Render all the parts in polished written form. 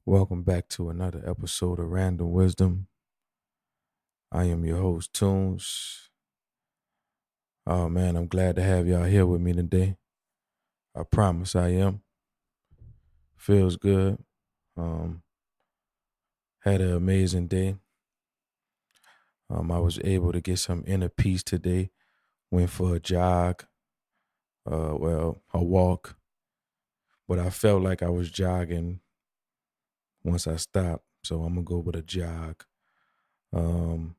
Welcome back to another episode of Random Wisdom. I am your host, Tunes. Oh man, I'm glad to have y'all here with me today. I promise I am. Feels good. Um, had an amazing day. I was able to get some inner peace today. Went for a jog. A walk. But I felt like I was jogging once I stopped. So I'm gonna go with a jog. Um,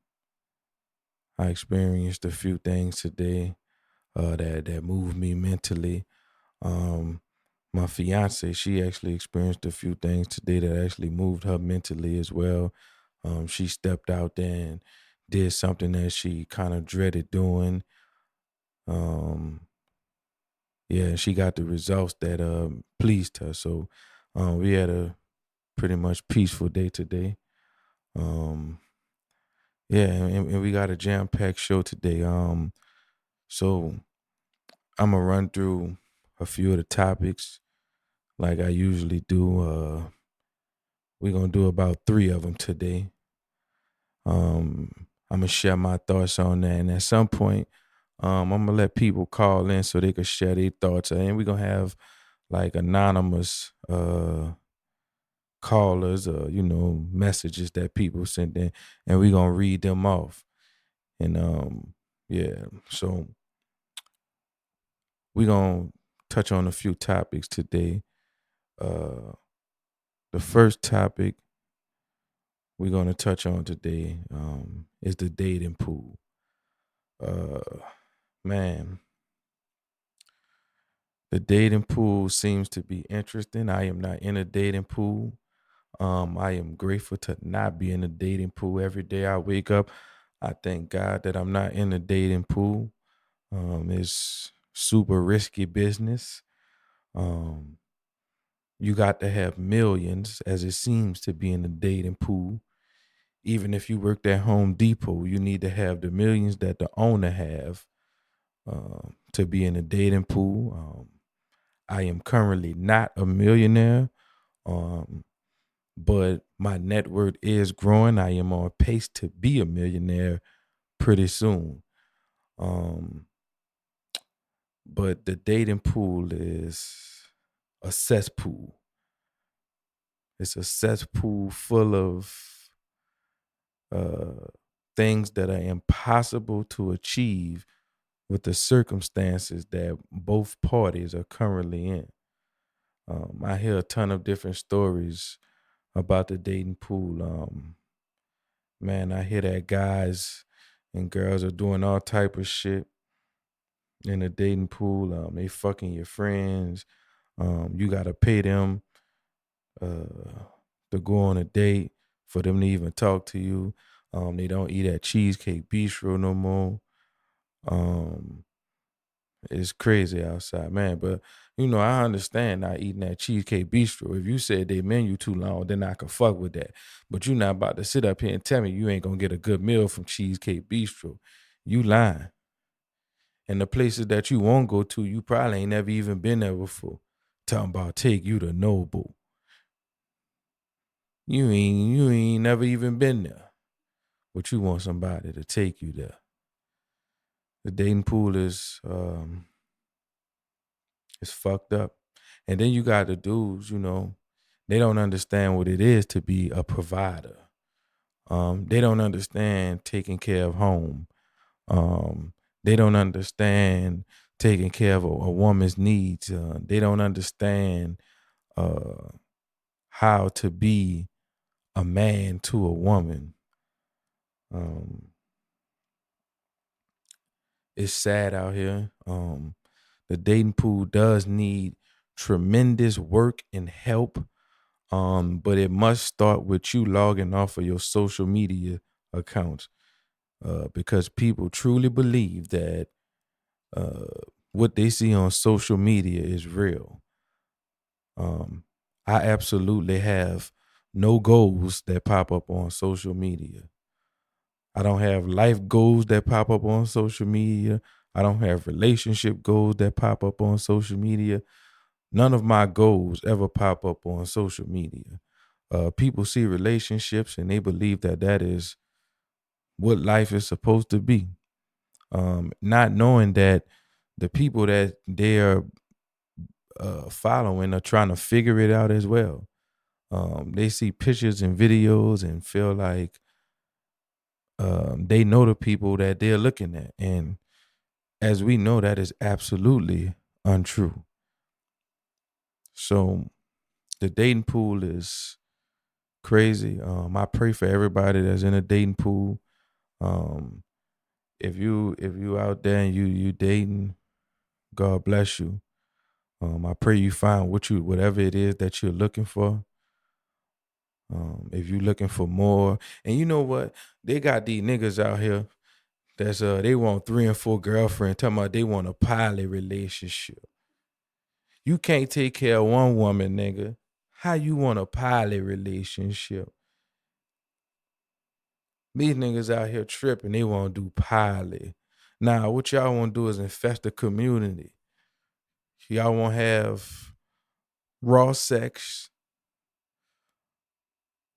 I experienced a few things today that moved me mentally. Um, my fiance, she actually experienced a few things today that actually moved her mentally as well. She stepped out there and did something that she kind of dreaded doing. Um, yeah, she got the results that pleased her. So we had a pretty much peaceful day today. Um, yeah, and we got a jam-packed show today. So I'm gonna run through a few of the topics like I usually do. We're gonna do about 3 of them today. I'm gonna share my thoughts on that, and at some point, I'm gonna let people call in so they can share their thoughts, and we're gonna have like anonymous callers, messages that people send in, and we're gonna read them off. And yeah, so we're gonna touch on a few topics today. Uh, the first topic we're going to touch on today is the dating pool. Man, the dating pool seems to be interesting. I am not in a dating pool. I am grateful to not be in a dating pool. Every day I wake up, I thank God that I'm not in a dating pool. It's super risky business. Um, you got to have millions, as it seems to be in the dating pool. Even if you worked at Home Depot, you need to have the millions that the owner have to be in a dating pool. I am currently not a millionaire, um, but my net worth is growing. I am on pace to be a millionaire pretty soon. Um, but the dating pool is a cesspool. It's a cesspool full of uh, things that are impossible to achieve with the circumstances that both parties are currently in. I hear a ton of different stories about the dating pool. Man, I hear that guys and girls are doing all type of shit in the dating pool. They fucking your friends. You gotta pay them to go on a date for them to even talk to you. They don't eat at Cheesecake Bistro no more. It's crazy outside, man. But I understand not eating at Cheesecake Bistro. If you said they menu too long, then I could fuck with that. But you're not about to sit up here and tell me you ain't gonna get a good meal from Cheesecake Bistro. You lying. And the places that you won't go to, you probably ain't never even been there before. Talking about take you to Noble. You ain't never even been there. But you want somebody to take you there. The dating pool is fucked up. And then you got the dudes, they don't understand what it is to be a provider. They don't understand taking care of home. They don't understand taking care of a woman's needs. They don't understand how to be a man to a woman. It's sad out here. The dating pool does need tremendous work and help. But it must start with you logging off of your social media accounts, because people truly believe that uh, what they see on social media is real. I absolutely have no goals that pop up on social media. I don't have life goals that pop up on social media. I don't have relationship goals that pop up on social media. None of my goals ever pop up on social media. People see relationships and they believe that that is what life is supposed to be, not knowing that the people that they are following are trying to figure it out as well. They see pictures and videos and feel like they know the people that they're looking at. And as we know, that is absolutely untrue. So the dating pool is crazy. I pray for everybody that's in a dating pool. Um, if you out there and you dating, God bless you. I pray you find whatever it is that you're looking for. If you're looking for more, and you know what, they got these niggas out here that's they want 3 and 4 girlfriends, talking about they want a pilot relationship. You can't take care of one woman, nigga. How you want a pilot relationship? These niggas out here tripping, they want to do pilot. Now, what y'all want to do is infest the community. Y'all want to have raw sex,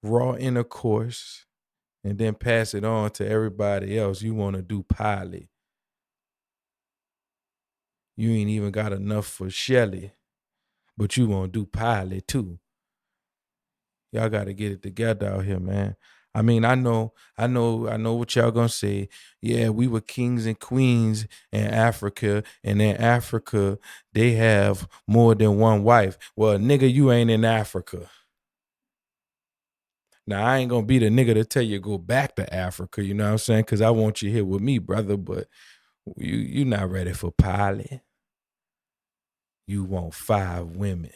raw intercourse, and then pass it on to everybody else. You want to do pilot. You ain't even got enough for Shelly, but you want to do pilot too. Y'all got to get it together out here, man. I mean, I know what y'all gonna say. Yeah, we were kings and queens in Africa, and in Africa, they have more than one wife. Well, nigga, you ain't in Africa. Now, I ain't gonna be the nigga to tell you go back to Africa, you know what I'm saying? Because I want you here with me, brother, but you not ready for pilot. You want 5 women.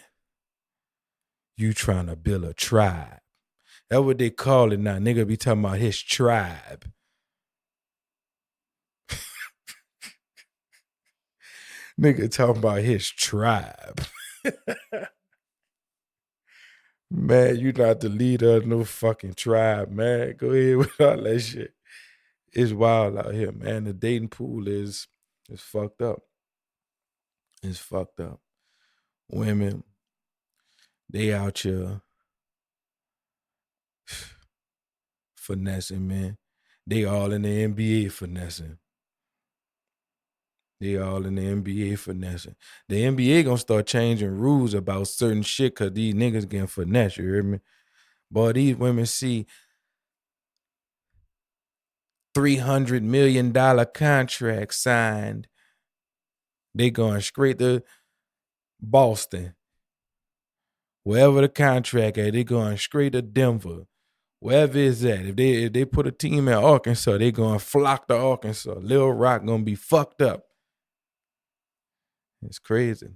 You trying to build a tribe. That's what they call it now. Nigga be talking about his tribe. Nigga talking about his tribe. Man, you not the leader of no fucking tribe, man. Go ahead with all that shit. It's wild out here, man. The dating pool is fucked up. It's fucked up. Women, they out here finessing, man. They all in the NBA finessing. They all in the NBA finessing. The NBA gonna start changing rules about certain shit because these niggas getting finessed, you hear me? Boy, these women see $300 million contract signed. They going straight to Boston. Wherever the contract at, they going straight to Denver. Wherever it's at. If they put a team in Arkansas, they going flock to Arkansas. Little Rock gonna be fucked up. It's crazy.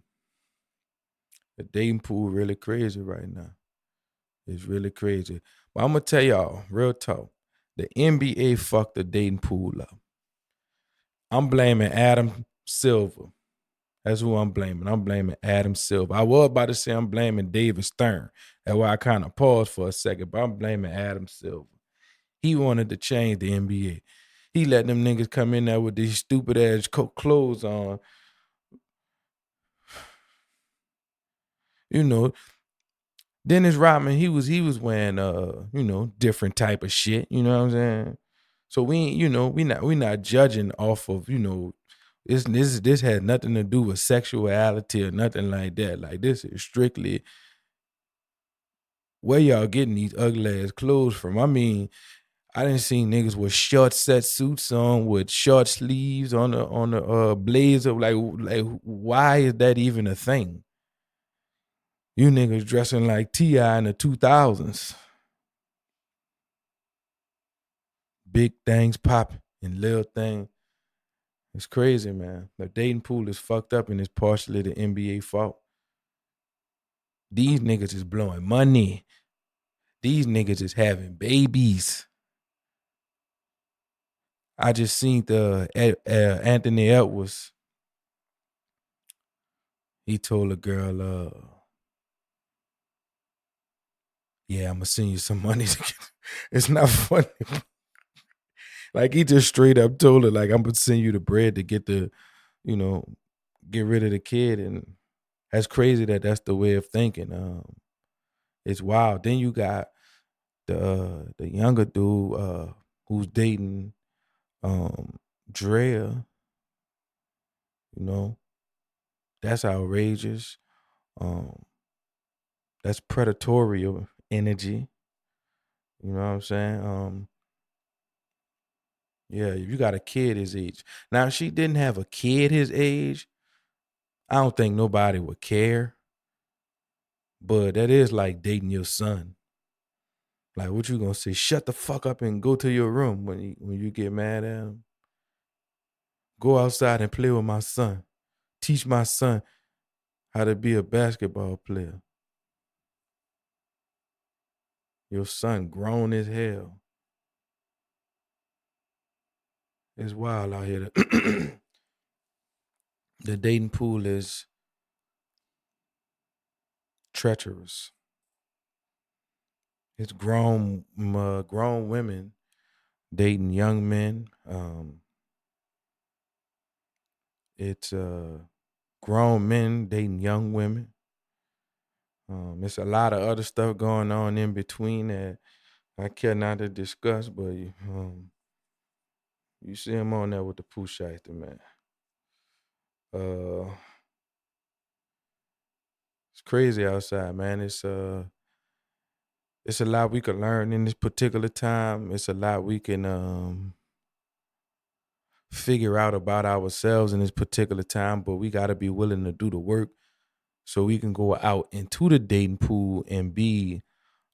The dating pool really crazy right now. It's really crazy. But I'm gonna tell y'all, real talk. The NBA fucked the dating pool up. I'm blaming Adam Silver. That's who I'm blaming. I'm blaming Adam Silver. I was about to say I'm blaming David Stern. That's why I kind of paused for a second, but I'm blaming Adam Silver. He wanted to change the NBA. He let them niggas come in there with these stupid ass clothes on. You know, Dennis Rodman, he was wearing different type of shit. You know what I'm saying? So we not judging off of, this has nothing to do with sexuality or nothing like that. Like, this is strictly where y'all getting these ugly ass clothes from. I mean, I didn't see niggas with short set suits on with short sleeves on the blazer. Like why is that even a thing? You niggas dressing like T.I. in the 2000s. Big things popping and little things. It's crazy, man. The dating pool is fucked up and it's partially the NBA fault. These niggas is blowing money. These niggas is having babies. I just seen the Anthony Edwards. He told a girl, yeah, I'm gonna send you some money. It's not funny. Like, he just straight up told her, like, I'm gonna send you the bread to get get rid of the kid. And that's crazy that that's the way of thinking. It's wild. Then you got the younger dude who's dating Drea, you know. That's outrageous. Um, that's predatory energy. You know what I'm saying? Yeah, if you got a kid his age. Now, if she didn't have a kid his age, I don't think nobody would care. But that is like dating your son. Like, what you gonna say? Shut the fuck up and go to your room when you get mad at him. Go outside and play with my son. Teach my son how to be a basketball player. Your son grown as hell. It's wild out here. The dating pool is treacherous. It's grown women dating young men. It's grown men dating young women. It's a lot of other stuff going on in between that I care not to discuss, but you see him on there with the poo shiester, man. Uh, it's crazy outside, man. It's a lot we can learn in this particular time. It's a lot we can figure out about ourselves in this particular time, but we got to be willing to do the work so we can go out into the dating pool and be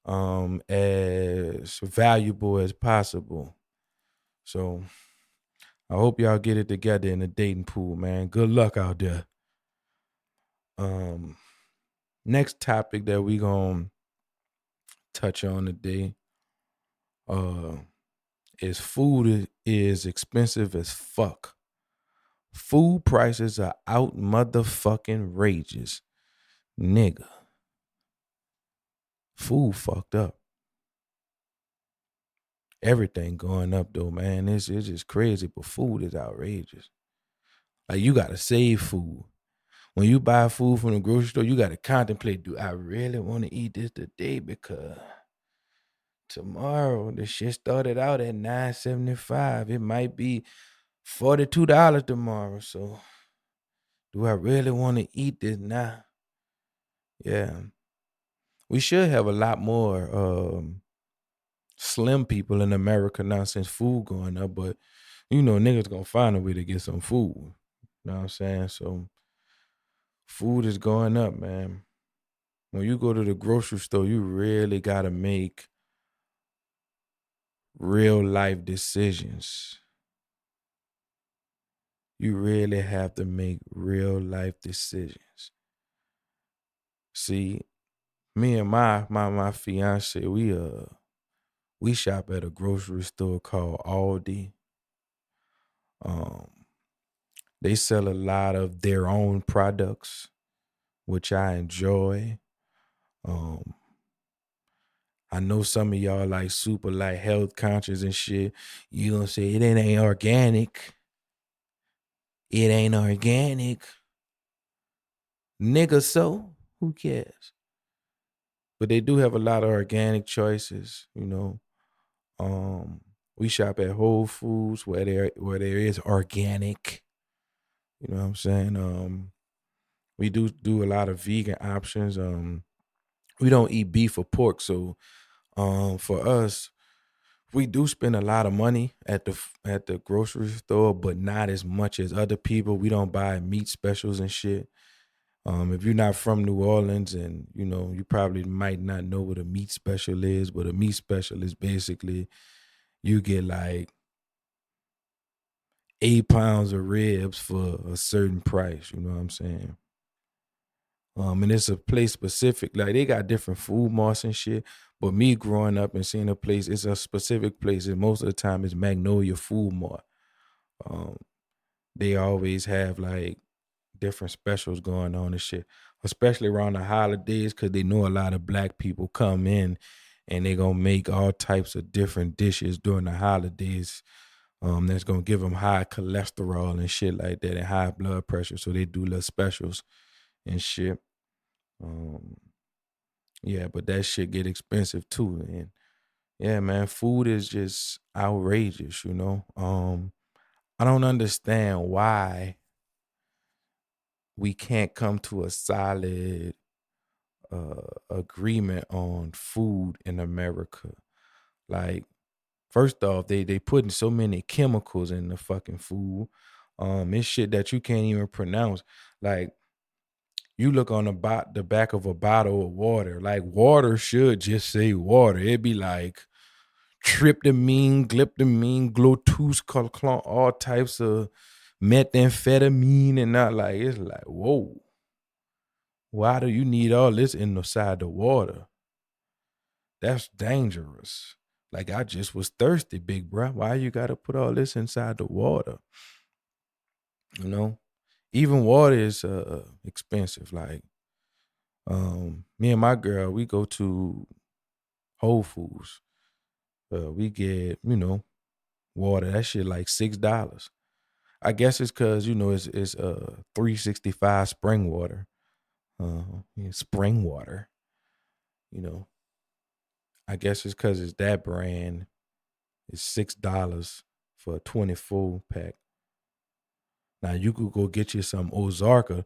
as valuable as possible. So I hope y'all get it together in the dating pool, man. Good luck out there. Next topic that we gonna touch on today uh is food is expensive as fuck. Food prices are out motherfucking rages. Nigga. Food fucked up. Everything going up though, man. It's just crazy, but food is outrageous. Like you gotta save food. When you buy food from the grocery store, you gotta contemplate, do I really want to eat this today? Because tomorrow the shit started out at $9.75. It might be $42 tomorrow. So do I really want to eat this now? Yeah. We should have a lot more slim people in America now since food going up, but you know, niggas gonna find a way to get some food. You know what I'm saying? So food is going up, man. When you go to the grocery store, you really gotta make real life decisions. You really have to make real life decisions. See, me and my fiance, we shop at a grocery store called Aldi. Um, they sell a lot of their own products, which I enjoy. Um, I know some of y'all like super like health conscious and shit. You gonna say it ain't organic. It ain't organic. Nigga, so who cares? But they do have a lot of organic choices, you know. We shop at Whole Foods where there is organic. You know what I'm saying? We do a lot of vegan options. We don't eat beef or pork, so for us, we do spend a lot of money at the grocery store, but not as much as other people. We don't buy meat specials and shit. If you're not from New Orleans, and you know, you probably might not know what a meat special is, but a meat special is basically you get like 8 pounds of ribs for a certain price. You know what I'm saying? And it's a place specific. Like they got different food marts and shit. But me growing up and seeing a place, it's a specific place, and most of the time it's Magnolia Food Mart. Um, they always have like different specials going on and shit, especially around the holidays, because they know a lot of black people come in and they gonna make all types of different dishes during the holidays. That's gonna give them high cholesterol and shit like that and high blood pressure. So they do little specials and shit. Um, Yeah, but that shit get expensive too. And yeah, man, food is just outrageous, you know. I don't understand why we can't come to a solid agreement on food in America. Like, first off, they putting so many chemicals in the fucking food. It's shit that you can't even pronounce. Like, you look on the back of a bottle of water. Like, water should just say water. It'd be like tryptamine, glyptamine, gluteus, all types of methamphetamine, and not like it's like, whoa, why do you need all this inside the water? That's dangerous. Like, I just was thirsty, big bro. Why you gotta put all this inside the water? You know, even water is expensive. Like, me and my girl, we go to Whole Foods. We get, water. That shit like $6. I guess it's cause it's 365 spring water. Yeah, spring water. You know, I guess it's cause it's that brand. It's $6 for a 24 pack. Now you could go get you some Ozarka.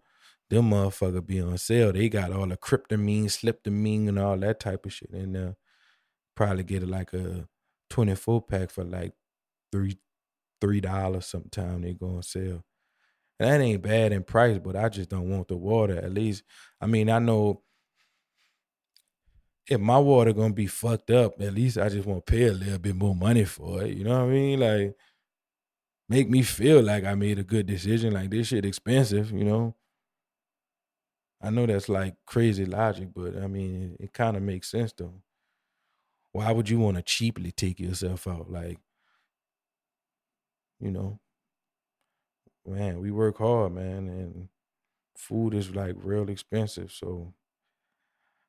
Them motherfucker be on sale. They got all the cryptamine, sliptamine, and all that type of shit in there. Probably get it like a 24 pack for like $3 sometime they go on sale. And that ain't bad in price, but I just don't want the water. At least, I mean, I know if my water gonna be fucked up, at least I just want to pay a little bit more money for it. You know what I mean? Like, make me feel like I made a good decision. Like, this shit expensive, you know. I know that's like crazy logic, but I mean, it kind of makes sense though. Why would you want to cheaply take yourself out? Like, you know, man, we work hard, man, and food is like real expensive. So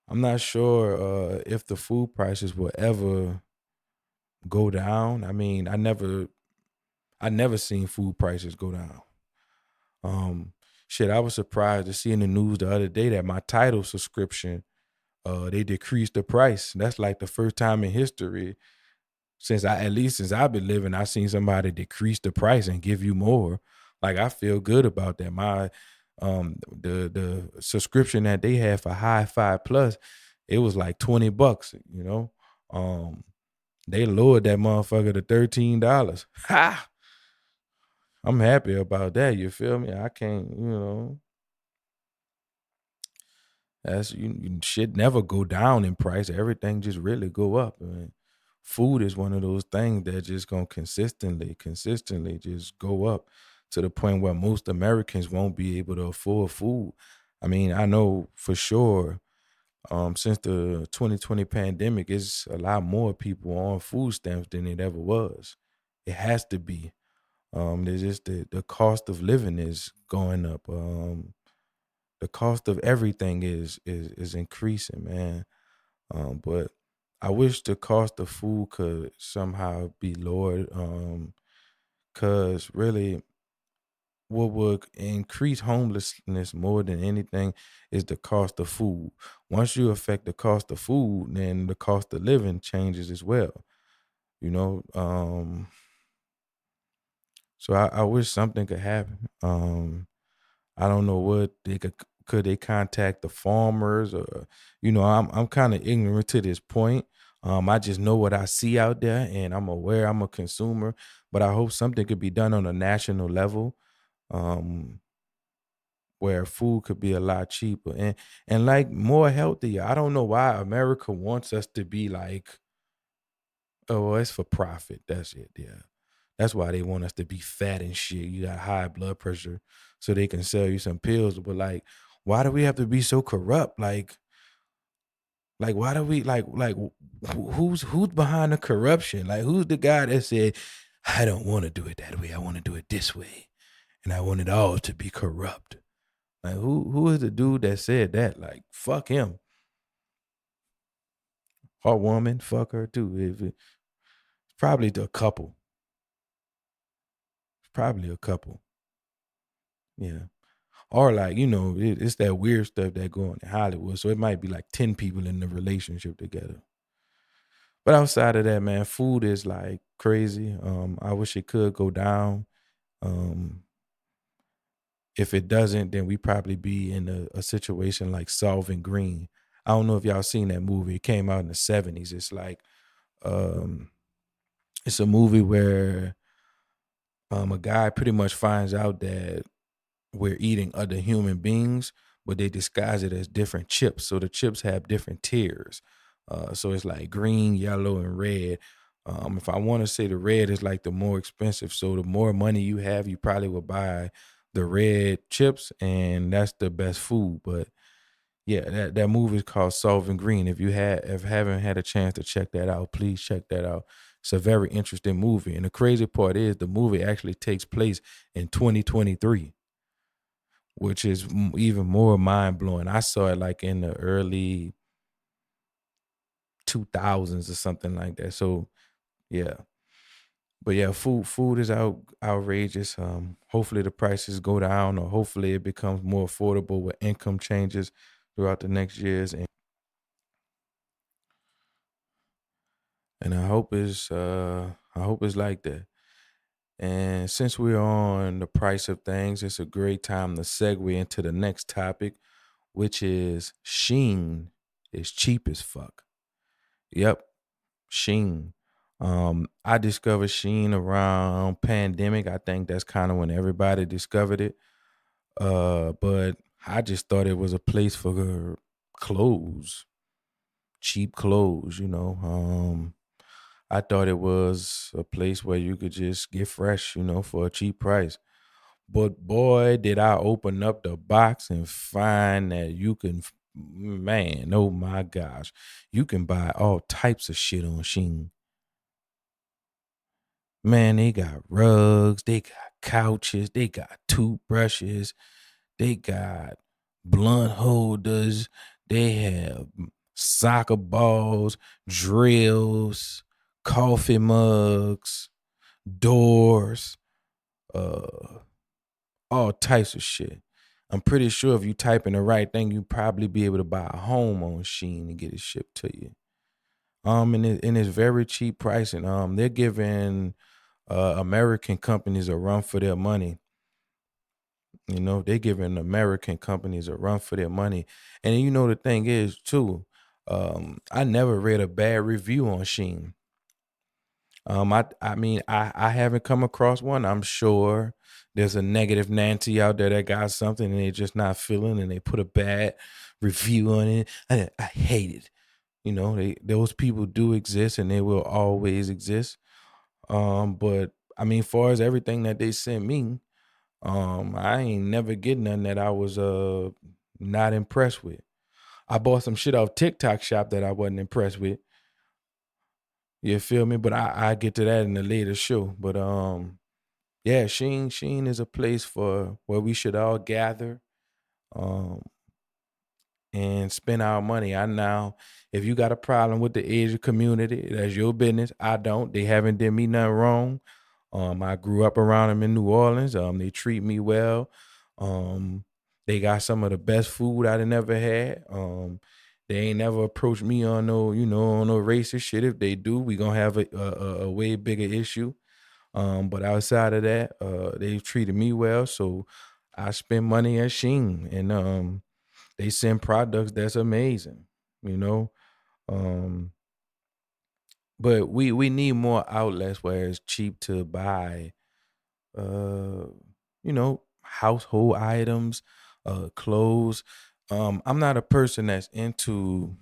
I'm not sure if the food prices will ever go down. I mean, I never seen food prices go down. Um, shit, I was surprised to see in the news the other day that my title subscription, they decreased the price. That's like the first time in history at least since I've been living, I've seen somebody decrease the price and give you more. Like, I feel good about that. My the subscription that they had for High Five Plus, it was like $20, you know. Um they lowered that motherfucker to $13. Ha! I'm happy about that. You feel me? I can't, that's shit never go down in price. Everything just really go up. I mean, food is one of those things that just gonna consistently just go up to the point where most Americans won't be able to afford food. I mean, I know for sure, since the 2020 pandemic, it's a lot more people on food stamps than it ever was. It has to be. There's just the cost of living is going up. The cost of everything is increasing, man. But I wish the cost of food could somehow be lowered. Cause really, what would increase homelessness more than anything is the cost of food. Once you affect the cost of food, then the cost of living changes as well. You know, so I wish something could happen. I don't know what they could they contact the farmers, or I'm kind of ignorant to this point. I just know what I see out there, and I'm aware I'm a consumer, but I hope something could be done on a national level, um, where food could be a lot cheaper and like more healthier. I don't know why America wants us to be like, oh, well, it's for profit. That's it. Yeah. That's why they want us to be fat and shit. You got high blood pressure so they can sell you some pills. But like, why do we have to be so corrupt? Like why do we who's behind the corruption? Like, who's the guy that said, I don't want to do it that way. I want to do it this way. And I want it all to be corrupt. Like, who is the dude that said that? Like, fuck him. Or woman, fuck her too. Probably a couple. Probably a couple. Yeah. Or like, it's that weird stuff that go on in Hollywood. So it might be like 10 people in the relationship together. But outside of that, man, food is like crazy. I wish it could go down. Um, if it doesn't, then we probably be in a situation like Solving Green. I don't know if y'all seen that movie. It came out in the 70s. It's like um it's a movie where a guy pretty much finds out that we're eating other human beings, but they disguise it as different chips. So the chips have different tiers. So it's like green, yellow, and red. If I want to say the red is like the more expensive, so the more money you have, you probably will buy the red chips, and that's the best food. But yeah, that movie is called Solving Green. If haven't had a chance to check that out, please check that out. It's a very interesting movie, and the crazy part is the movie actually takes place in 2023, which is even more mind blowing. I saw it like in the early 2000s or something like that. So yeah, but yeah, food is outrageous. Hopefully the prices go down, or hopefully it becomes more affordable with income changes throughout the next years, and I hope it's like that. And since we're on the price of things, it's a great time to segue into the next topic, which is Sheen is cheap as fuck. Yep, Sheen. I discovered Sheen around pandemic. I think that's kind of when everybody discovered it. But I just thought it was a place for clothes, cheap clothes, I thought it was a place where you could just get fresh, for a cheap price. But boy, did I open up the box and find that man, oh my gosh, you can buy all types of shit on Sheen. Man, they got rugs, they got couches, they got toothbrushes, they got blunt holders, they have soccer balls, drills, coffee mugs, doors, uh, all types of shit. I'm pretty sure if you type in the right thing, you probably be able to buy a home on Sheen and get it shipped to you. And it's very cheap pricing. They're giving American companies a run for their money. They're giving American companies a run for their money. And the thing is too, I never read a bad review on Sheen. I mean, I haven't come across one. I'm sure there's a negative Nancy out there that got something and they're just not feeling, and they put a bad review on it. I hate it. Those people do exist and they will always exist. But I mean, far as everything that they sent me, I ain't never get nothing that I was not impressed with. I bought some shit off TikTok shop that I wasn't impressed with. You feel me? But I get to that in a later show. But yeah, Sheen is a place for where we should all gather um and spend our money. I now, if you got a problem with the Asian community, that's your business. I don't. They haven't did me nothing wrong. I grew up around them in New Orleans. They treat me well. Um, they got some of the best food I'd never had. They ain't never approached me on on no racist shit. If they do, we gonna have a way bigger issue. But outside of that, they treated me well. So I spend money at Sheen, and they send products that's amazing, you know. Um, but we need more outlets where it's cheap to buy uh household items, clothes. I'm not a person that's into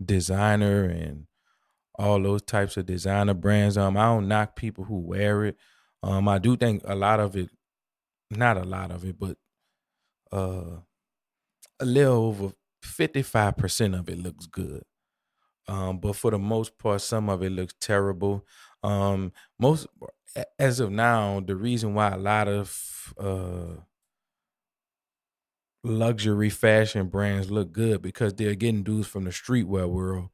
designer and all those types of designer brands. I don't knock people who wear it. I do think a lot of it, not a lot of it, but uh a little over 55% of it looks good. But for the most part, some of it looks terrible. Most as of now, the reason why a lot of luxury fashion brands look good because they're getting dudes from the streetwear world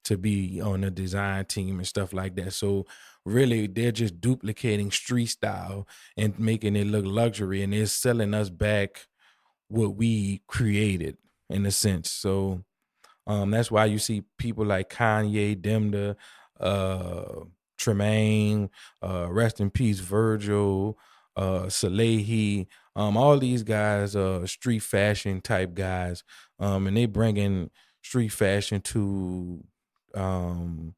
to be on the design team and stuff like that. So really, they're just duplicating street style and making it look luxury, and they're selling us back what we created in a sense. So that's why you see people like Kanye, Demda, uh, Tremaine, rest in peace, Virgil, Salehi, all these guys, street fashion type guys, and they bringing street fashion to um,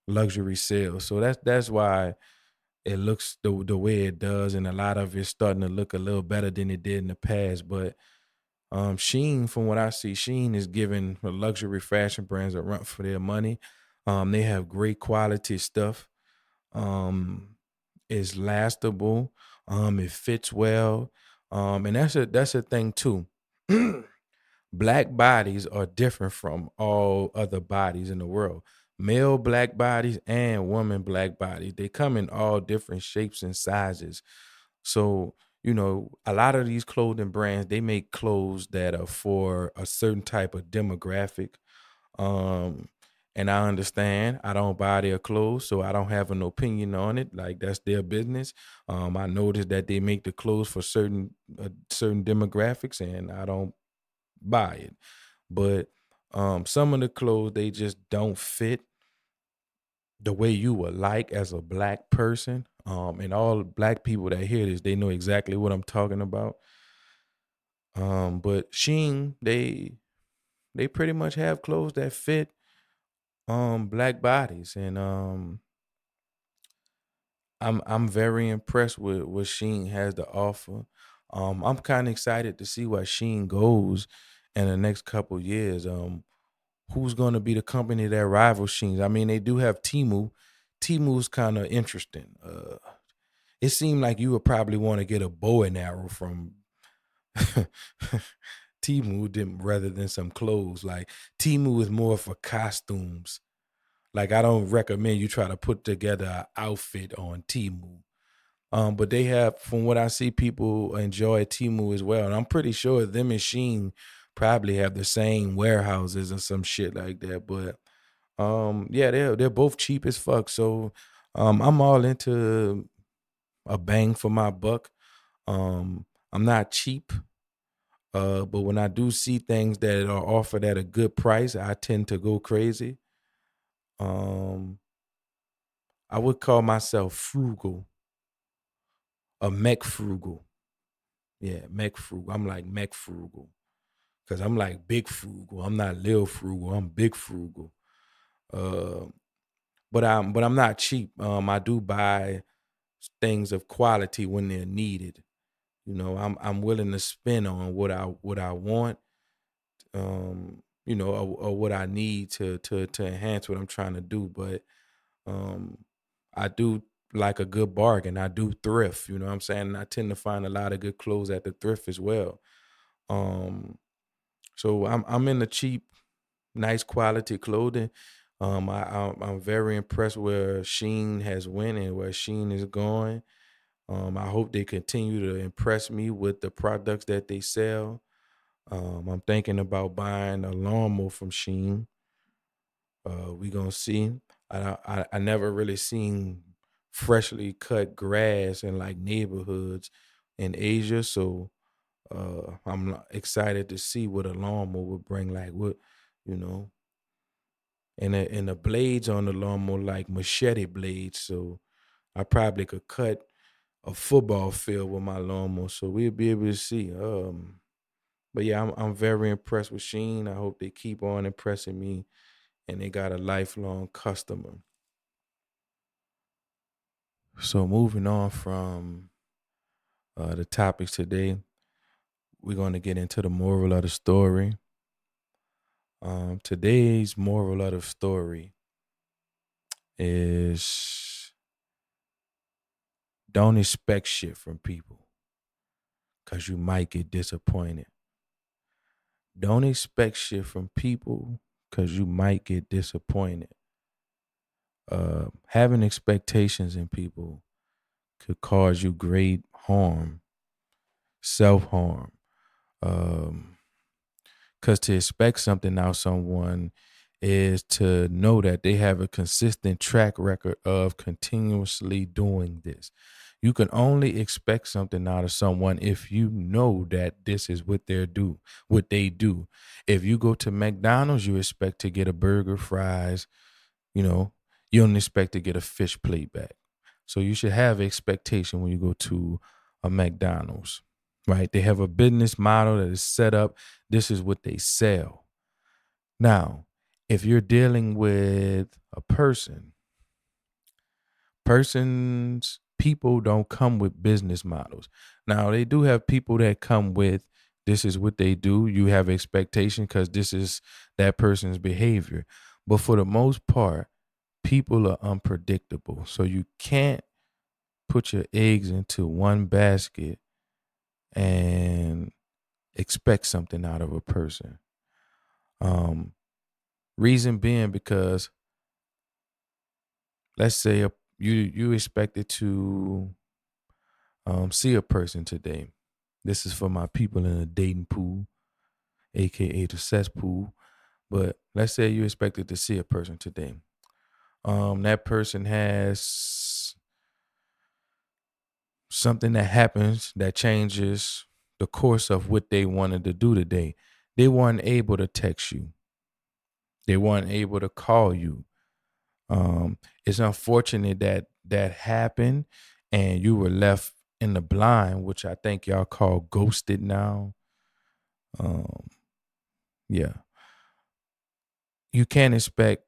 luxury sales. So that's why it looks the way it does, and a lot of it's starting to look a little better than it did in the past. But Sheen, from what I see, Sheen is giving the luxury fashion brands a run for their money. They have great quality stuff. Um, it's lastable. It fits well. And that's a thing too. Black bodies are different from all other bodies in the world. Male black bodies and woman black bodies, they come in all different shapes and sizes. So, a lot of these clothing brands, they make clothes that are for a certain type of demographic. Um, and I understand I don't buy their clothes, so I don't have an opinion on it. Like that's their business. I noticed that they make the clothes for certain demographics, and I don't buy it. But some of the clothes, they just don't fit the way you would like as a black person. And all black people that hear this, they know exactly what I'm talking about. But Sheen, they pretty much have clothes that fit black bodies, and I'm very impressed with what Sheen has to offer. I'm kind of excited to see where Sheen goes in the next couple years. Who's going to be the company that rivals Sheen? I mean, they do have Timu. Timu's kind of interesting. It seemed like you would probably want to get a bow and arrow from Timu rather than some clothes. Like Timu is more for costumes. Like I don't recommend you try to put together an outfit on Timu. But they have, from what I see, people enjoy Timu as well, and I'm pretty sure them and Sheen probably have the same warehouses or some shit like that. But yeah, they're both cheap as fuck. So I'm all into a bang for my buck. I'm not cheap, but when I do see things that are offered at a good price, I tend to go crazy. Um, I would call myself frugal, a mech frugal. Yeah, mech frugal. I'm like mech frugal because I'm like big frugal. I'm not little frugal. I'm big frugal. Uh, but I'm not cheap. I do buy things of quality when they're needed. I'm willing to spend on what I want, or what I need to enhance what I'm trying to do. But um, I do like a good bargain. I do thrift. You know what I'm saying? And I tend to find a lot of good clothes at the thrift as well. Um, so I'm in the cheap, nice quality clothing. I'm very impressed where Sheen has went and where Sheen is going. I hope they continue to impress me with the products that they sell. I'm thinking about buying a lawnmower from Sheen. We gonna see. I never really seen freshly cut grass in like neighborhoods in Asia, so I'm excited to see what a lawnmower would bring. Like what, you know, and the blades on the lawnmower like machete blades, so I probably could cut a football field with my lawnmower. So we'll be able to see. But yeah, I'm very impressed with Sheen. I hope they keep on impressing me, and they got a lifelong customer. So moving on from the topics today, we're going to get into the moral of the story. Today's moral of the story is don't expect shit from people because you might get disappointed. Don't expect shit from people because you might get disappointed. Having expectations in people could cause you great harm, self harm. Because to expect something out of someone is to know that they have a consistent track record of continuously doing this. You can only expect something out of someone if you know that this is what they do. If you go to McDonald's, you expect to get a burger, fries, you know, you don't expect to get a fish plate back. So you should have expectation when you go to a McDonald's, right? They have a business model that is set up. This is what they sell. Now, if you're dealing with a people don't come with business models. Now, they do have people that come with this is what they do. You have expectation because this is that person's behavior. But for the most part, people are unpredictable. So you can't put your eggs into one basket and expect something out of a person. Reason being because let's say you expected to see a person today. This is for my people in the dating pool, aka the cesspool. But let's say you expected to see a person today. That person has something that happens that changes the course of what they wanted to do today. They weren't able to text you. They weren't able to call you. It's unfortunate that that happened and you were left in the blind, which I think y'all call ghosted now. Um, yeah. You can't expect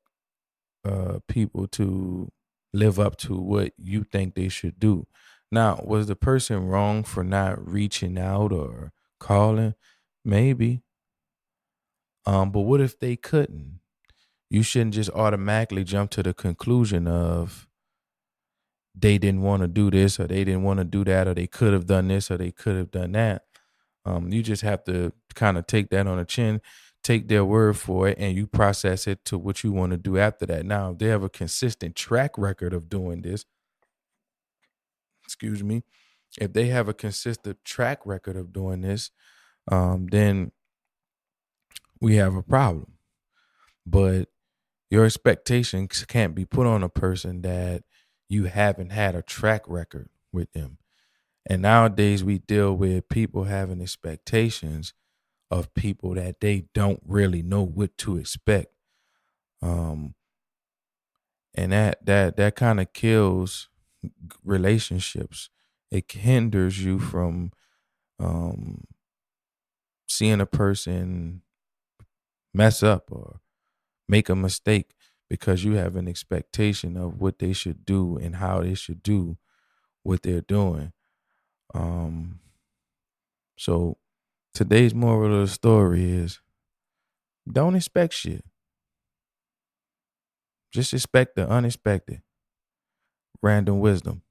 people to live up to what you think they should do. Now, was the person wrong for not reaching out or calling? Maybe. But what if they couldn't? You shouldn't just automatically jump to the conclusion of they didn't want to do this or they didn't want to do that or they could have done this or they could have done that. You just have to kind of take that on the chin, take their word for it, and you process it to what you want to do after that. Now, if they have a consistent track record of doing this, excuse me, if they have a consistent track record of doing this, then we have a problem. But your expectations can't be put on a person that you haven't had a track record with them. And nowadays we deal with people having expectations of people that they don't really know what to expect. Um, and that kind of kills relationships. It hinders you from um, seeing a person mess up or make a mistake because you have an expectation of what they should do and how they should do what they're doing. Um, so today's moral of the story is don't expect shit. Just expect the unexpected. Random wisdom.